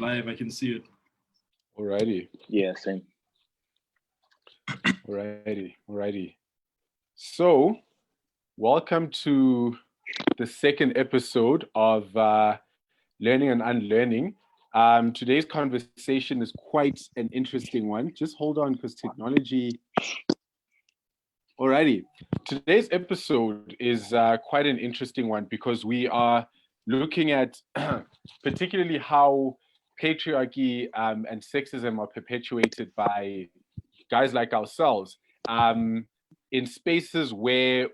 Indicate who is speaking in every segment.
Speaker 1: live. I can see it.
Speaker 2: Alrighty.
Speaker 3: Yeah, same.
Speaker 2: Alrighty. So, welcome to the second episode of Learning and Unlearning. Today's conversation is quite an interesting one. Just hold on, because technology... Alrighty. Today's episode is quite an interesting one because we are looking at particularly how patriarchy and sexism are perpetuated by guys like ourselves in spaces where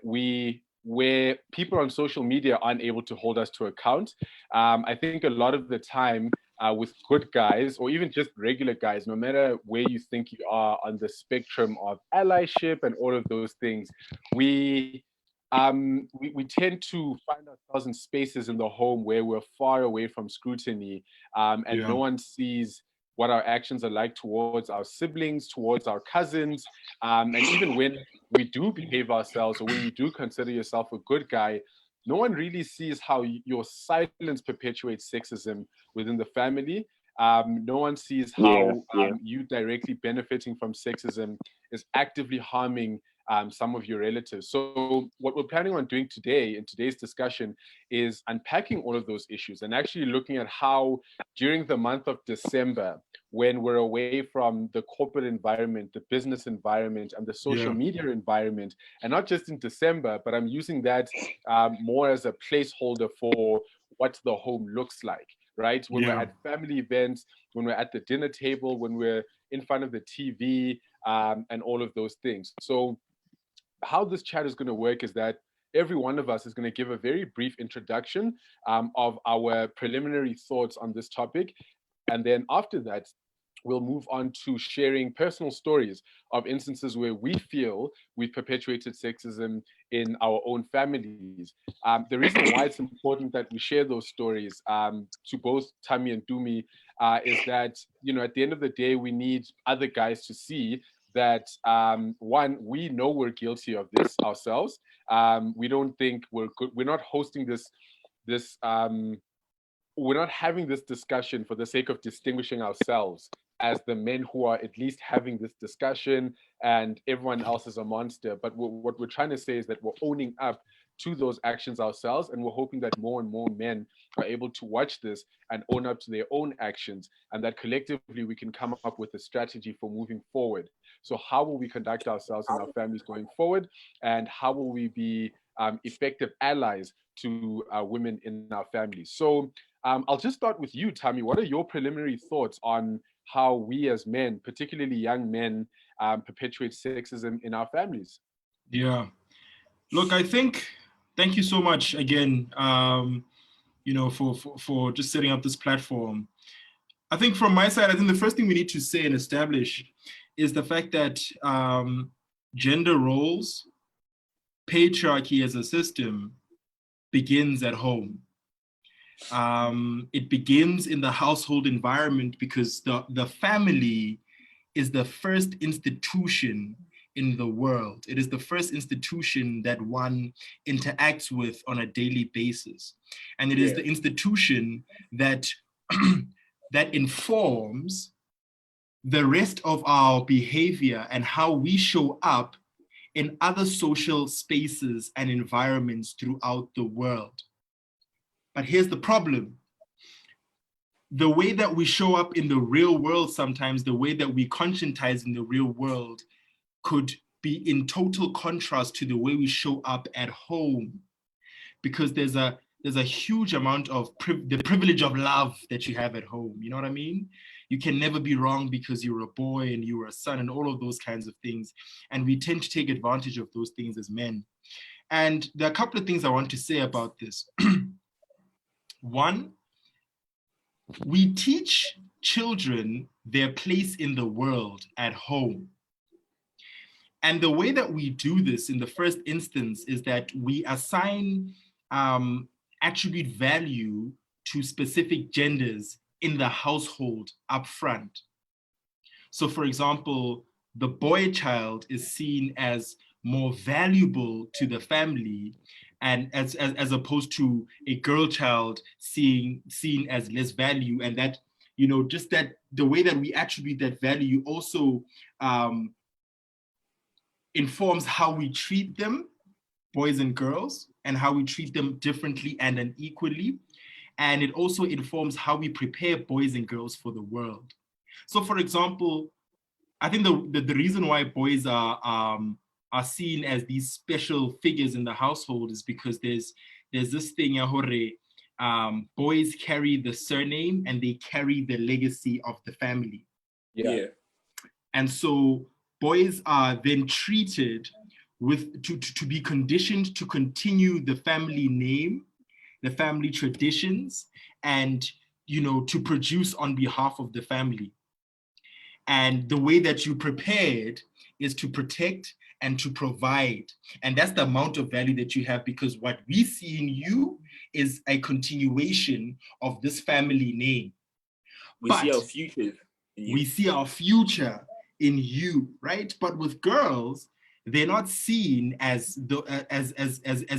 Speaker 2: people on social media aren't able to hold us to account. I think a lot of the time with good guys, or even just regular guys, no matter where you think you are on the spectrum of allyship and all of those things, we tend to find ourselves in spaces in the home where we're far away from scrutiny, and no one sees what our actions are like towards our siblings, towards our cousins, and even when we do behave ourselves, or when you do consider yourself a good guy, no one really sees how your silence perpetuates sexism within the family. No one sees how you directly benefiting from sexism is actively harming some of your relatives. So what we're planning on doing today in today's discussion is unpacking all of those issues and actually looking at how during the month of December, when we're away from the corporate environment, the business environment, and the social media environment, and not just in December, but I'm using that more as a placeholder for what the home looks like, right? When we're at family events, when we're at the dinner table, when we're in front of the TV, and all of those things. So how this chat is going to work is that every one of us is going to give a very brief introduction of our preliminary thoughts on this topic. And then after that, we'll move on to sharing personal stories of instances where we feel we've perpetuated sexism in our own families. The reason why it's important that we share those stories to both Tammy and Dumi is that, you know, at the end of the day, we need other guys to see that one, we know we're guilty of this ourselves. We don't think we're good. We're not hosting this we're not having this discussion for the sake of distinguishing ourselves as the men who are at least having this discussion and everyone else is a monster. But what we're trying to say is that we're owning up to those actions ourselves, and we're hoping that more and more men are able to watch this and own up to their own actions, and that collectively we can come up with a strategy for moving forward. So how will we conduct ourselves in our families going forward, and how will we be effective allies to women in our families? So I'll just start with you, Tammy. What are your preliminary thoughts on how we as men, particularly young men, perpetuate sexism in our families?
Speaker 1: Yeah. Look, I think, thank you so much again, you know, for just setting up this platform. I think from my side, I think the first thing we need to say and establish is the fact that gender roles, patriarchy as a system begins at home. It begins in the household environment because the family is the first institution in the world. It is the first institution that one interacts with on a daily basis. And it is the institution that, that informs the rest of our behavior and how we show up in other social spaces and environments throughout the world. But here's the problem. The way that we show up in the real world sometimes, the way that we conscientize in the real world could be in total contrast to the way we show up at home. Because there's a huge amount of the privilege of love that you have at home. You know what I mean? You can never be wrong because you're a boy and you're a son and all of those kinds of things. And we tend to take advantage of those things as men. And there are a couple of things I want to say about this. One, we teach children their place in the world at home. And the way that we do this in the first instance is that we assign attribute value to specific genders in the household up front. So for example, the boy child is seen as more valuable to the family, and as opposed to a girl child seen as less value, and that you know, just that the way that we attribute that value also informs how we treat them, boys and girls, and how we treat them differently and unequally. And it also informs how we prepare boys and girls for the world. So, for example, I think the reason why boys are seen as these special figures in the household is because there's this thing, boys carry the surname and they carry the legacy of the family.
Speaker 3: Yeah.
Speaker 1: And so boys are then treated to be conditioned to continue the family name, the family traditions, and, you know, to produce on behalf of the family. And the way that you prepared is to protect and to provide. And that's the amount of value that you have, because what we see in you is a continuation of this family name.
Speaker 3: We see our future in you.
Speaker 1: We see our future in you, right? But with girls, they're not seen as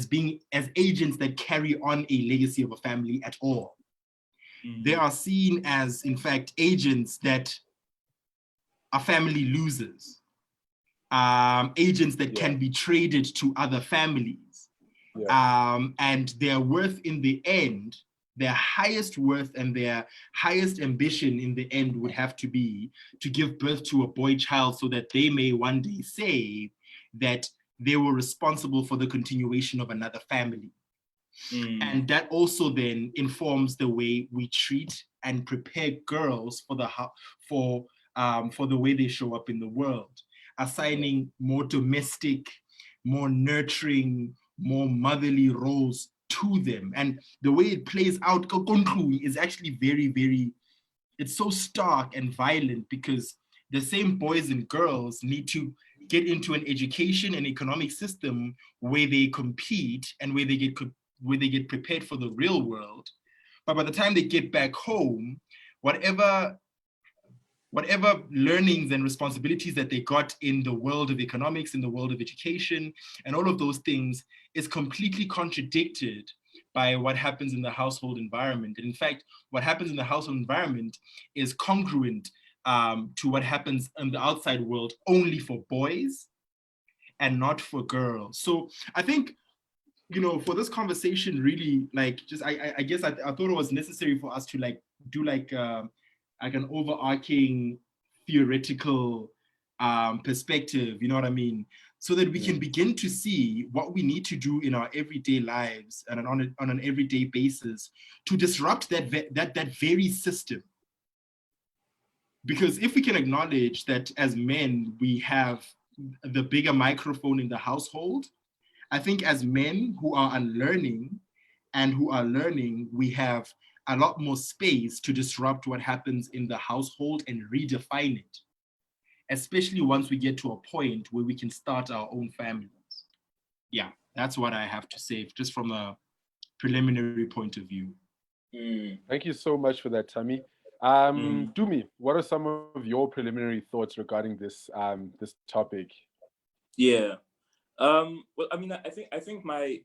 Speaker 1: being as agents that carry on a legacy of a family at all. They are seen as, in fact, agents that are family losers, agents that can be traded to other families. And their worth in the end, their highest worth and their highest ambition in the end would have to be to give birth to a boy child so that they may one day say that they were responsible for the continuation of another family. And that also then informs the way we treat and prepare girls for the way they show up in the world, assigning more domestic, more nurturing, more motherly roles to them. And the way it plays out is actually very, very, it's so stark and violent, because the same boys and girls need to get into an education and economic system where they compete and where they get prepared for the real world. But by the time they get back home, whatever learnings and responsibilities that they got in the world of economics, in the world of education, and all of those things is completely contradicted by what happens in the household environment. And in fact, what happens in the household environment is congruent to what happens in the outside world, only for boys and not for girls. So I think, you know, for this conversation, really, like, just I guess I thought it was necessary for us to like do like an overarching theoretical perspective, you know what I mean? So that we can begin to see what we need to do in our everyday lives and on an everyday basis to disrupt that very system. Because if we can acknowledge that as men, we have the bigger microphone in the household, I think as men who are unlearning and who are learning, we have a lot more space to disrupt what happens in the household and redefine it, especially once we get to a point where we can start our own families. Yeah, that's what I have to say, just from a preliminary point of view.
Speaker 2: Thank you so much for that, Tammy. Dumi, what are some of your preliminary thoughts regarding this this topic?
Speaker 3: Yeah. Well, I mean, I think my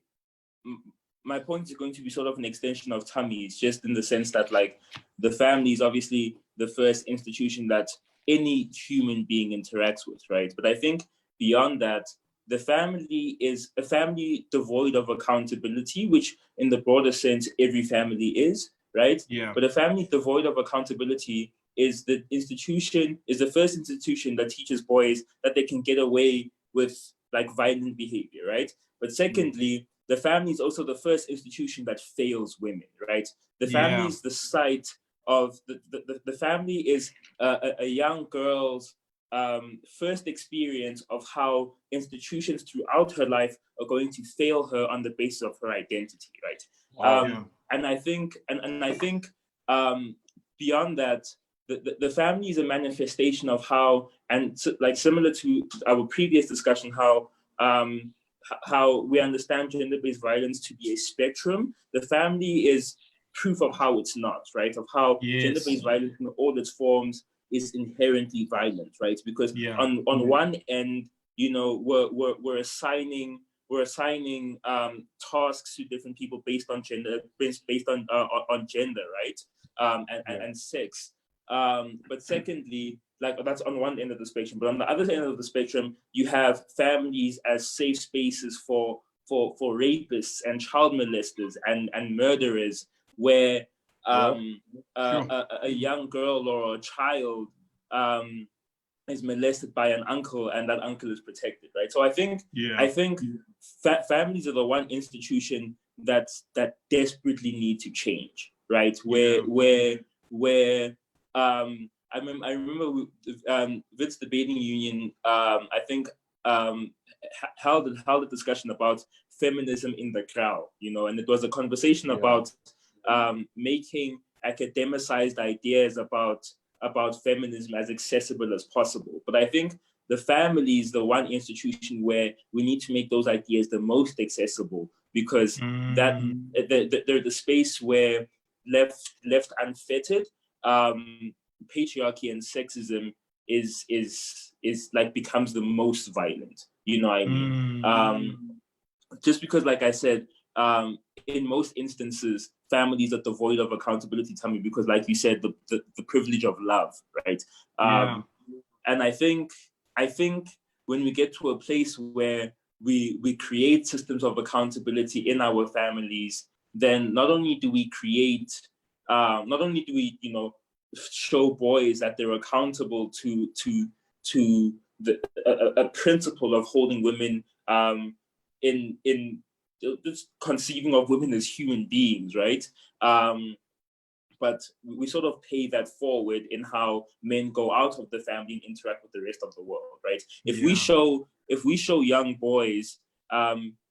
Speaker 3: point is going to be sort of an extension of Tammy's, just in the sense that, like, the family is obviously the first institution that any human being interacts with, right? But I think beyond that, the family is a family devoid of accountability, which in the broader sense, every family is, right?
Speaker 1: Yeah.
Speaker 3: But a family devoid of accountability is the first institution that teaches boys that they can get away with, like, violent behavior, right? But secondly, the family is also the first institution that fails women, right? The family is the site of the family is a young girl's first experience of how institutions throughout her life are going to fail her on the basis of her identity, right?
Speaker 2: Wow.
Speaker 3: And I think beyond that, the family is a manifestation of how, and like similar to our previous discussion, how we understand gender-based violence to be a spectrum. The family is proof of how it's not, right? Of how gender-based violence in all its forms is inherently violent, right? Because on one end, you know, we're assigning tasks to different people based on gender, right? And sex. But secondly, like that's on one end of the spectrum. But on the other end of the spectrum, you have families as safe spaces for rapists and child molesters and murderers, where a young girl or a child is molested by an uncle, and that uncle is protected, right? So I think families are the one institution that desperately need to change, right? Where I remember Vit's debating union, I think held a discussion about feminism in the crowd, and it was a conversation about making academicized ideas about feminism as accessible as possible. But I think the family is the one institution where we need to make those ideas the most accessible, because that they're the space where left unfettered, patriarchy and sexism is like becomes the most violent. You know what I mean? Just because, like I said, in most instances, families are devoid of accountability, Tammy, because, like you said, the privilege of love, right? And I think when we get to a place where we create systems of accountability in our families, then not only do we show boys that they're accountable to a principle of holding women in just conceiving of women as human beings, right? But we sort of pay that forward in how men go out of the family and interact with the rest of the world, right? If we show young boys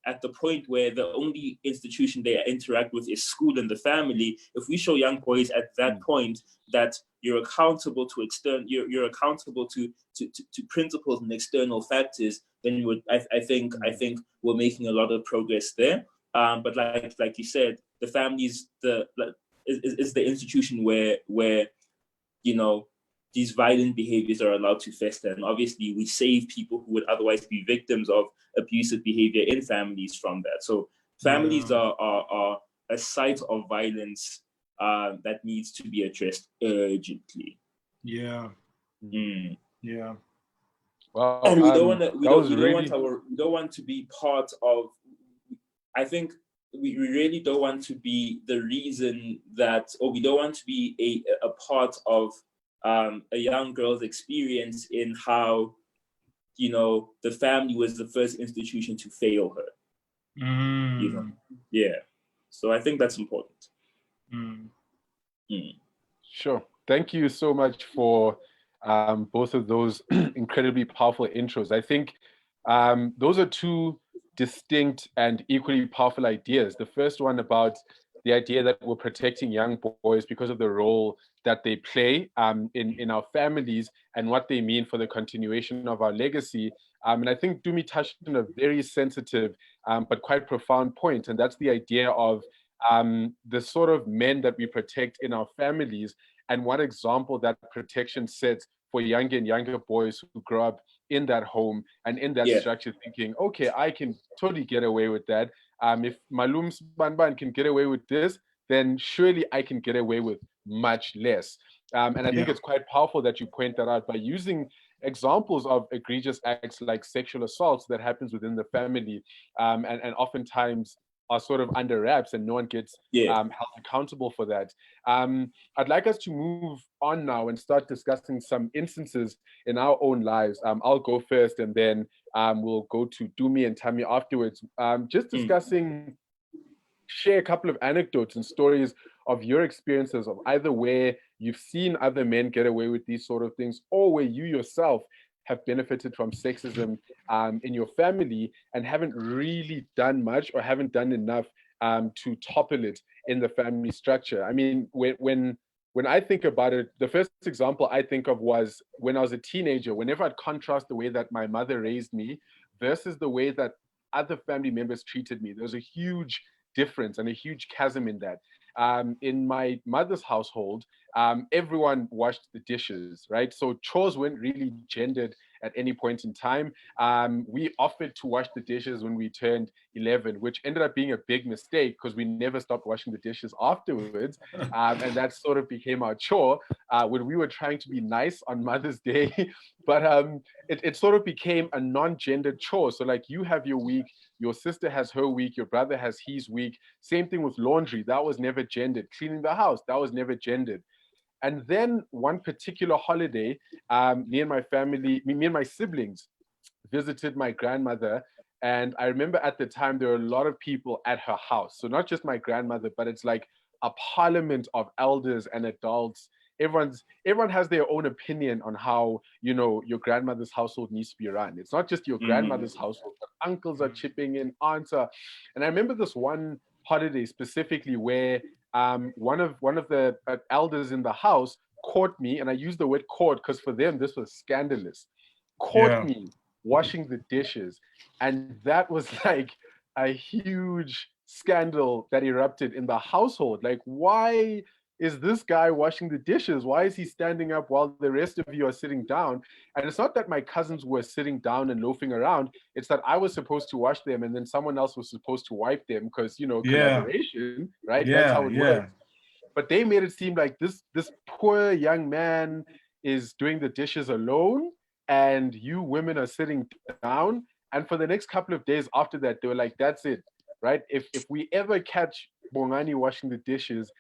Speaker 3: at the point where the only institution they interact with is school and the family, if we show young boys at that point that you're accountable to you're accountable to principles and external factors, then I think we're making a lot of progress there. But like you said, the family is the institution where these violent behaviors are allowed to fester, and obviously we save people who would otherwise be victims of abusive behavior in families from that. So families are a site of violence that needs to be addressed urgently.
Speaker 1: Yeah.
Speaker 3: Well, and we don't want to be part of. I think we really don't want to be the reason that, or we don't want to be a part of a young girl's experience in how, the family was the first institution to fail her. Yeah. So I think that's important.
Speaker 2: Sure. Thank you so much for both of those incredibly powerful intros. I think those are two distinct and equally powerful ideas. The first one about the idea that we're protecting young boys because of the role that they play in our families and what they mean for the continuation of our legacy. And I think Dumi touched on a very sensitive but quite profound point, and that's the idea of the sort of men that we protect in our families, and what example that protection sets for younger and younger boys who grow up in that home and in that structure, thinking, okay, I can totally get away with that. If Malum Banban can get away with this, then surely I can get away with much less. And I think it's quite powerful that you point that out by using examples of egregious acts like sexual assaults that happens within the family, and oftentimes are sort of under wraps and no one gets held accountable for that. I'd like us to move on now and start discussing some instances in our own lives. I'll go first, and then we'll go to Dumi and Tammy afterwards. Just discussing, share a couple of anecdotes and stories of your experiences of either where you've seen other men get away with these sort of things, or where you yourself have benefited from sexism in your family and haven't really done much or haven't done enough to topple it in the family structure. I mean, when I think about it, the first example I think of was when I was a teenager. Whenever I'd contrast the way that my mother raised me versus the way that other family members treated me, there was a huge difference and a huge chasm in that. In my mother's household, everyone washed the dishes, right? So chores weren't really gendered at any point in time. We offered to wash the dishes when we turned 11, which ended up being a big mistake because we never stopped washing the dishes afterwards. And that sort of became our chore when we were trying to be nice on Mother's Day. But it sort of became a non-gendered chore. So like you have your week, your sister has her week, your brother has his week. Same thing with laundry. That was never gendered. Cleaning the house, that was never gendered. And then one particular holiday, me and my siblings visited my grandmother. And I remember at the time there were a lot of people at her house. So not just my grandmother, but it's like a parliament of elders and adults. Everyone has their own opinion on how, you know, your grandmother's household needs to be run. It's not just your grandmother's household, but uncles are chipping in, aunts are. And I remember this one holiday specifically where one of the elders in the house caught me, and I use the word caught because for them this was scandalous, caught me washing the dishes. And that was like a huge scandal that erupted in the household. Like, why is this guy washing the dishes? Why is he standing up while the rest of you are sitting down? And it's not that my cousins were sitting down and loafing around. It's that I was supposed to wash them and then someone else was supposed to wipe them because, you know, collaboration, right? That's how it works. But they made it seem like this poor young man is doing the dishes alone and you women are sitting down. And for the next couple of days after that, they were like, that's it, right? If we ever catch Bongani washing the dishes,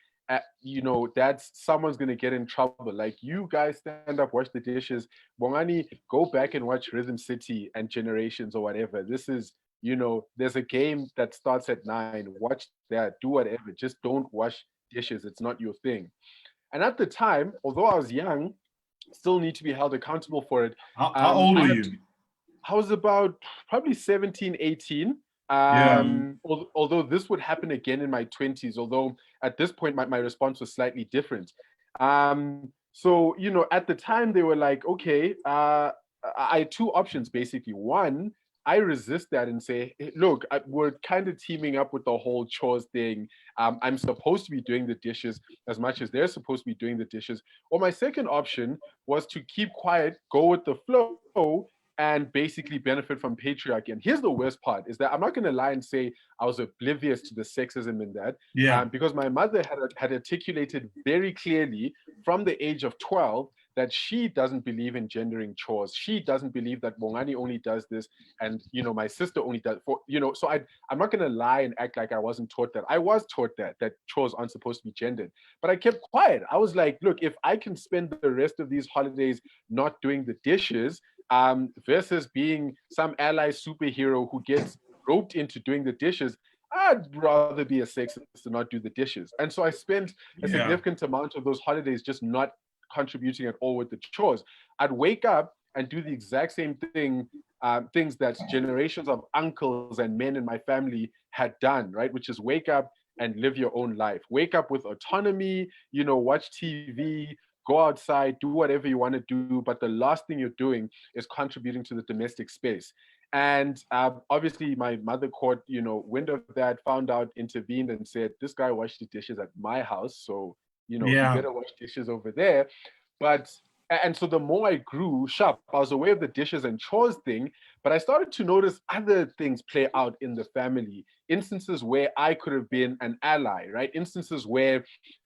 Speaker 2: you know, that's someone's going to get in trouble. Like, you guys stand up, wash the dishes. Bongani, go back and watch Rhythm City and Generations or whatever. This is, you know, there's a game that starts at 9. Watch that, do whatever. Just don't wash dishes. It's not your thing. And at the time, although I was young, still need to be held accountable for it.
Speaker 1: How old were you?
Speaker 2: I was about probably 17, 18. Although this would happen again in my 20s, although at this point my response was slightly different. So, you know, at the time they were like, okay, I had two options basically. One, I resist that and say, hey, look, we're kind of teaming up with the whole chores thing. I'm supposed to be doing the dishes as much as they're supposed to be doing the dishes. Or my second option was to keep quiet, go with the flow, and basically benefit from patriarchy. And here's the worst part, is that I'm not going to lie and say I was oblivious to the sexism in that, because my mother had articulated very clearly from the age of 12 that she doesn't believe in gendering chores. She doesn't believe that Bongani only does this and, you know, my sister only does, so I'm not going to lie and act like I wasn't taught that. I was taught that chores aren't supposed to be gendered, but I kept quiet. I was like, look, if I can spend the rest of these holidays not doing the dishes, versus being some ally superhero who gets roped into doing the dishes, I'd rather be a sexist and not do the dishes. And so I spent a significant amount of those holidays just not contributing at all with the chores. I'd wake up and do the exact same things that generations of uncles and men in my family had done, right? Which is wake up and live your own life. Wake up with autonomy, you know, watch TV, go outside, do whatever you want to do, but the last thing you're doing is contributing to the domestic space. And obviously my mother caught, you know, wind of that, found out, intervened and said, this guy washed the dishes at my house, so, you know, you better wash dishes over there. And so the more I grew sharp, I was aware of the dishes and chores thing, but I started to notice other things play out in the family. Instances where I could have been an ally, right? Instances where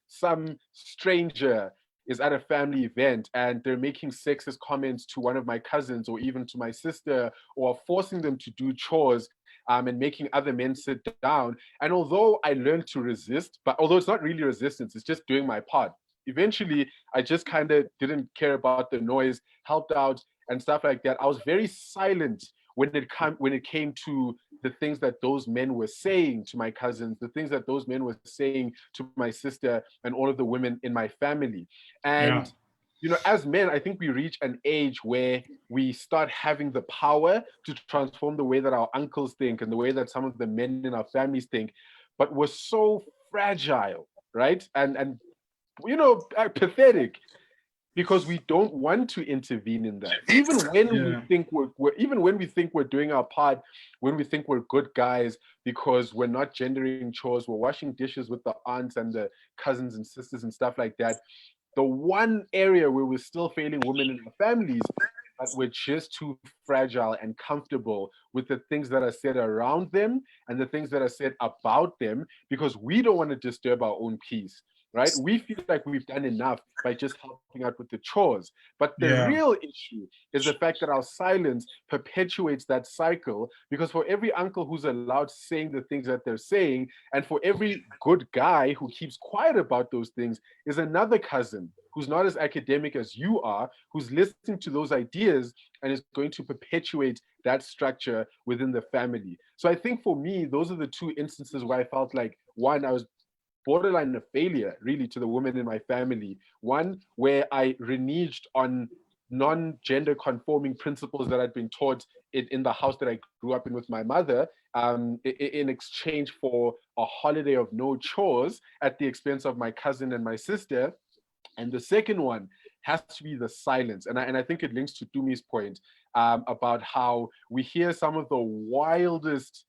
Speaker 2: some stranger is at a family event and they're making sexist comments to one of my cousins or even to my sister, or forcing them to do chores and making other men sit down. And although I learned to resist, but although it's not really resistance, it's just doing my part. Eventually, I just kind of didn't care about the noise, helped out and stuff like that. I was very silent when it came to the things that those men were saying to my cousins, the things that those men were saying to my sister and all of the women in my family. And you know, as men, I think we reach an age where we start having the power to transform the way that our uncles think and the way that some of the men in our families think, but we're so fragile, right? And you know, pathetic, because we don't want to intervene in that. Even when we think we're doing our part, when we think we're good guys because we're not gendering chores, we're washing dishes with the aunts and the cousins and sisters and stuff like that. The one area where we're still failing women in our families, but we're just too fragile and comfortable with the things that are said around them and the things that are said about them, because we don't want to disturb our own peace, right? We feel like we've done enough by just helping out with the chores. But the real issue is the fact that our silence perpetuates that cycle, because for every uncle who's allowed saying the things that they're saying, and for every good guy who keeps quiet about those things, is another cousin who's not as academic as you are, who's listening to those ideas and is going to perpetuate that structure within the family. So I think for me, those are the two instances where I felt like, one, I was borderline a failure really to the women in my family. One, where I reneged on non-gender conforming principles that I'd been taught in the house that I grew up in with my mother, in exchange for a holiday of no chores at the expense of my cousin and my sister. And the second one has to be the silence. And I think it links to Tumi's point about how we hear some of the wildest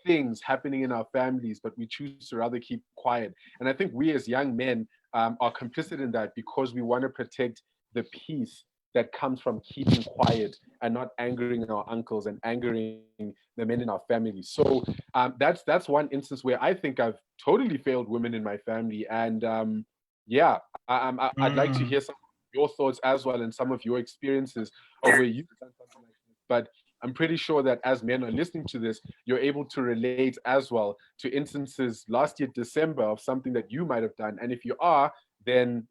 Speaker 2: things happening in our families, but we choose to rather keep quiet. And I think we as young men are complicit in that, because we want to protect the peace that comes from keeping quiet and not angering our uncles and angering the men in our family. So that's one instance where I think I've totally failed women in my family. And I'd like to hear some of your thoughts as well, and some of your experiences of where you've done something like this. But I'm pretty sure that as men are listening to this, you're able to relate as well to instances last year, December, of something that you might have done. And if you are, then,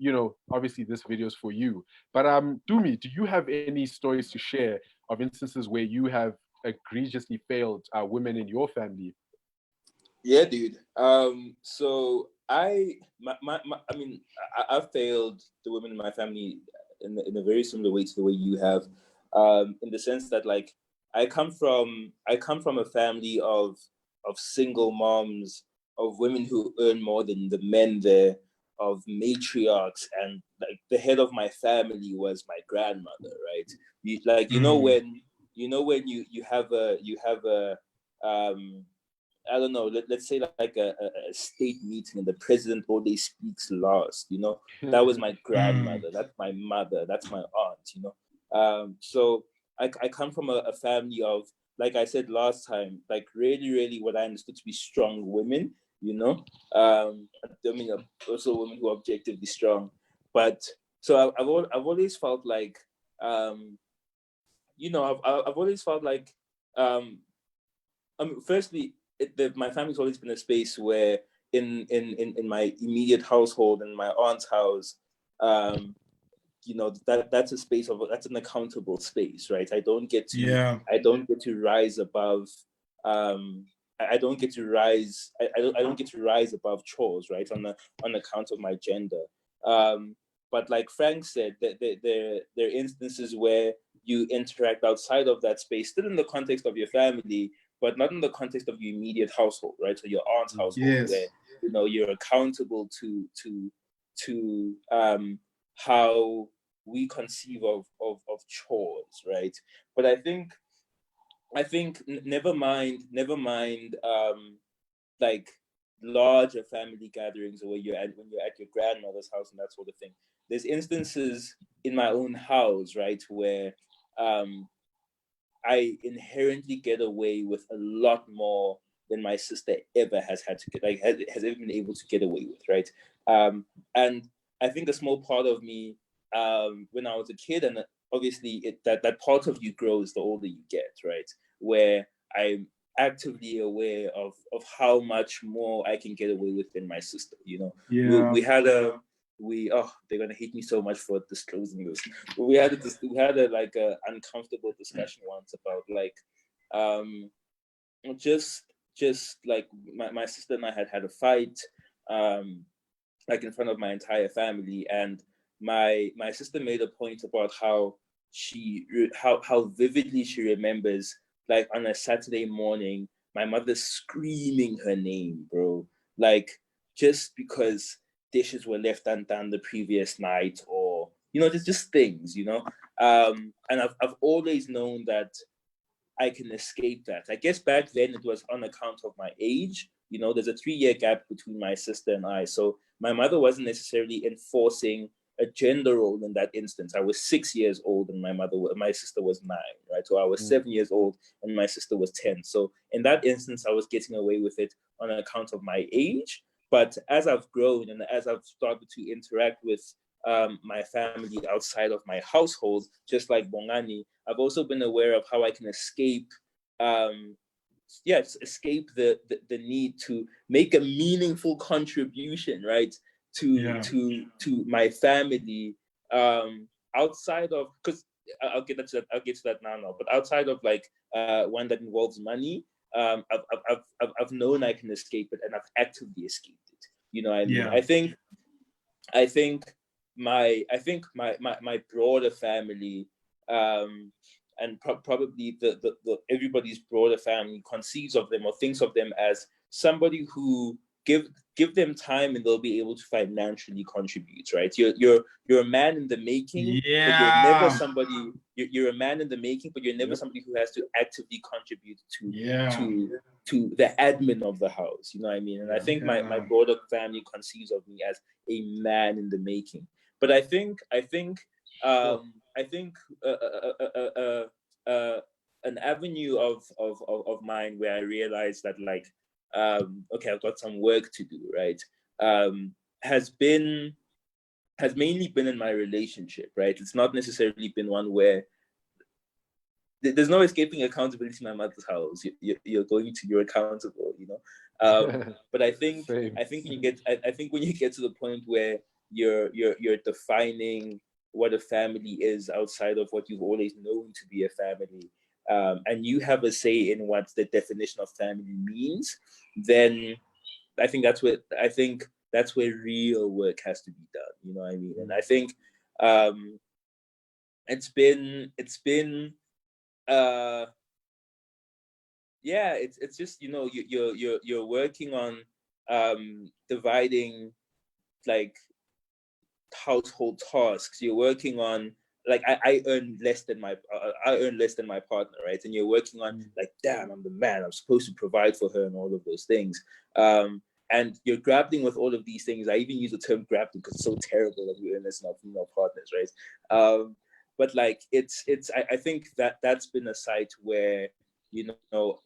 Speaker 2: obviously this video is for you. But Dumi, do you have any stories to share of instances where you have egregiously failed women in your family?
Speaker 3: Yeah, dude. So I've failed the women in my family in a very similar way to the way you have, in the sense that, like, I come from a family of single moms, of women who earn more than the men there, of matriarchs, and like the head of my family was my grandmother, right? When you have a I don't know, let's say like a state meeting and the president always speaks last, that was my grandmother, that's my mother, that's my aunt, so I come from a family of, like I said last time, like really, really what I understood to be strong women, also women who are objectively strong. But so I've always felt like, I've always felt like, firstly, my family's always been a space where in my immediate household, in my aunt's house, that's a space that's an accountable space, right? I don't get to rise above I don't get to rise above chores, right, on account of my gender. But like Frank said, there are instances where you interact outside of that space, still in the context of your family, but not in the context of your immediate household, right? So your aunt's household, where you're accountable to how we conceive of chores, right? But I think never mind like larger family gatherings, or when you're at your grandmother's house and that sort of thing. There's instances in my own house, right, where I inherently get away with a lot more than my sister ever has had to get, has ever been able to get away with, right? And I think a small part of me, when I was a kid, and obviously that part of you grows the older you get, right? Where I'm actively aware of how much more I can get away with than my sister. We had they're gonna hate me so much for disclosing this. But we had a uncomfortable discussion once about just like my sister and I had a fight, like in front of my entire family, and my sister made a point about how vividly she remembers, like on a Saturday morning, my mother screaming her name, bro, like just because dishes were left undone the previous night, or just things, and I've always known that I can escape that. I guess back then it was on account of my age. There's a 3-year gap between my sister and I, so my mother wasn't necessarily enforcing a gender role in that instance. I was 6 years old and my sister was 9, right? So I was 7 years old and my sister was 10. So in that instance, I was getting away with it on account of my age. But as I've grown and as I've started to interact with my family outside of my household, just like Bongani, I've also been aware of how I can escape escape the need to make a meaningful contribution, right, to my family, outside of, because I'll get to that now, but outside of like one that involves money, I've known I can escape it, and I've actively escaped it. You know what I mean? I think my broader family, and probably the everybody's broader family conceives of them or thinks of them as somebody who give them time and they'll be able to financially contribute, right? You're a man in the making, but you're never somebody. You're a man in the making, but you're never somebody who has to actively contribute to the admin of the house. You know what I mean? And I think my broader family conceives of me as a man in the making. But I think an avenue of mine where I realized that, like, okay, I've got some work to do, right? Has mainly been in my relationship, right? It's not necessarily been one where there's no escaping accountability in my mother's house. You're accountable, you know. But I think when you get to the point where you're defining what a family is outside of what you've always known to be a family, and you have a say in what the definition of family means, then I think that's where real work has to be done. You know what I mean? And I think it's been it's just, you know, you're working on dividing, like, household tasks. You're working on, like, I earn less than my partner, right? And you're working on, like, damn, I'm the man, I'm supposed to provide for her and all of those things. And you're grappling with all of these things. I even use the term grappling because it's so terrible that we earn less than our female partners, right? But like, I think that's been a site where, you know,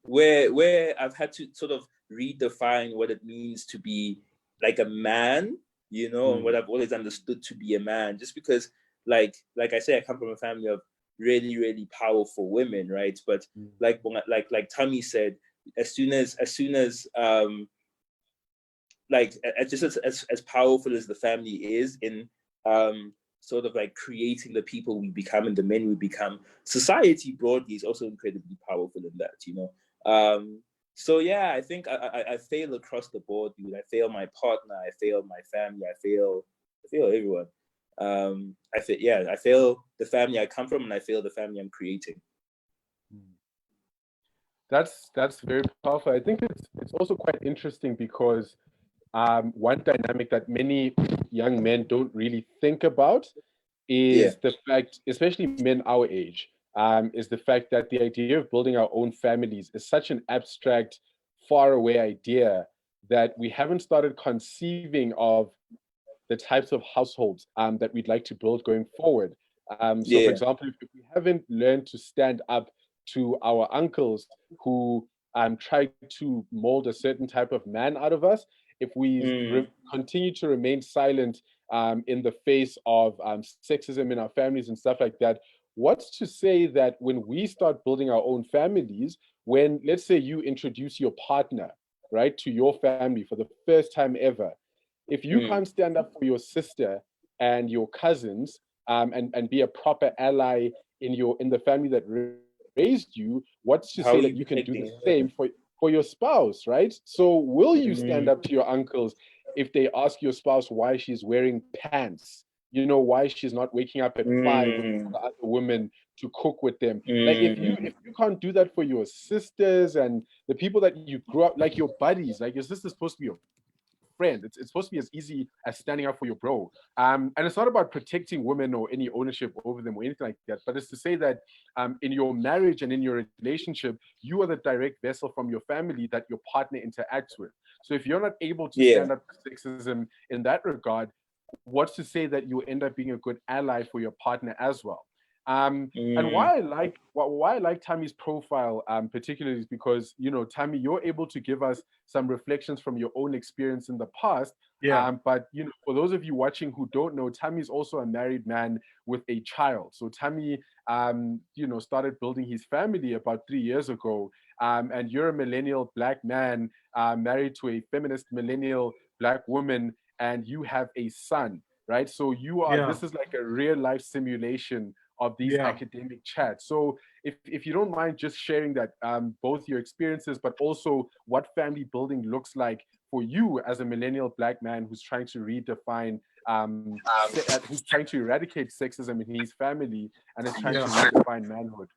Speaker 3: where I've had to sort of redefine what it means to be like a man, you know, and what I've always understood to be a man. Just because, like I say, I come from a family of really, really powerful women, right? But like Tammy said, as soon as like, just as powerful as the family is in sort of like creating the people we become and the men we become, society broadly is also incredibly powerful in that, you know. So yeah, I think I fail across the board, dude. I fail my partner, I fail my family, I fail everyone. I fail the family I come from, and I fail the family I'm creating.
Speaker 2: That's very powerful. I think it's also quite interesting because one dynamic that many young men don't really think about is the fact, especially men our age, is the fact that the idea of building our own families is such an abstract, faraway idea that we haven't started conceiving of the types of households that we'd like to build going forward. For example, if we haven't learned to stand up to our uncles who try to mold a certain type of man out of us, if we continue to remain silent in the face of sexism in our families and stuff like that, what's to say that when we start building our own families, when, let's say, you introduce your partner, right, to your family for the first time ever, if you can't stand up for your sister and your cousins and be a proper ally in the family that raised you, what's to say that you can do the same for your spouse, right? So will you stand up to your uncles if they ask your spouse why she's wearing pants? You know, why she's not waking up at 5 with the other women to cook with them. Like, if you can't do that for your sisters and the people that you grew up, like your buddies, like your sister's supposed to be your friend. It's supposed to be as easy as standing up for your bro. And it's not about protecting women or any ownership over them or anything like that, but it's to say that in your marriage and in your relationship, you are the direct vessel from your family that your partner interacts with. So if you're not able to stand up to sexism in that regard, what's to say that you end up being a good ally for your partner as well? And why I like Tammy's profile particularly is because, you know, Tammy, you're able to give us some reflections from your own experience in the past. But you know, for those of you watching who don't know, Tammy's also a married man with a child. So Tammy, you know, started building his family about 3 years ago. And you're a millennial Black man married to a feminist millennial Black woman, and you have a son, right? So you are. This is like a real life simulation of these academic chats. So if you don't mind just sharing that, both your experiences, but also what family building looks like for you as a millennial Black man who's trying to redefine, who's trying to eradicate sexism in his family and is trying to redefine manhood.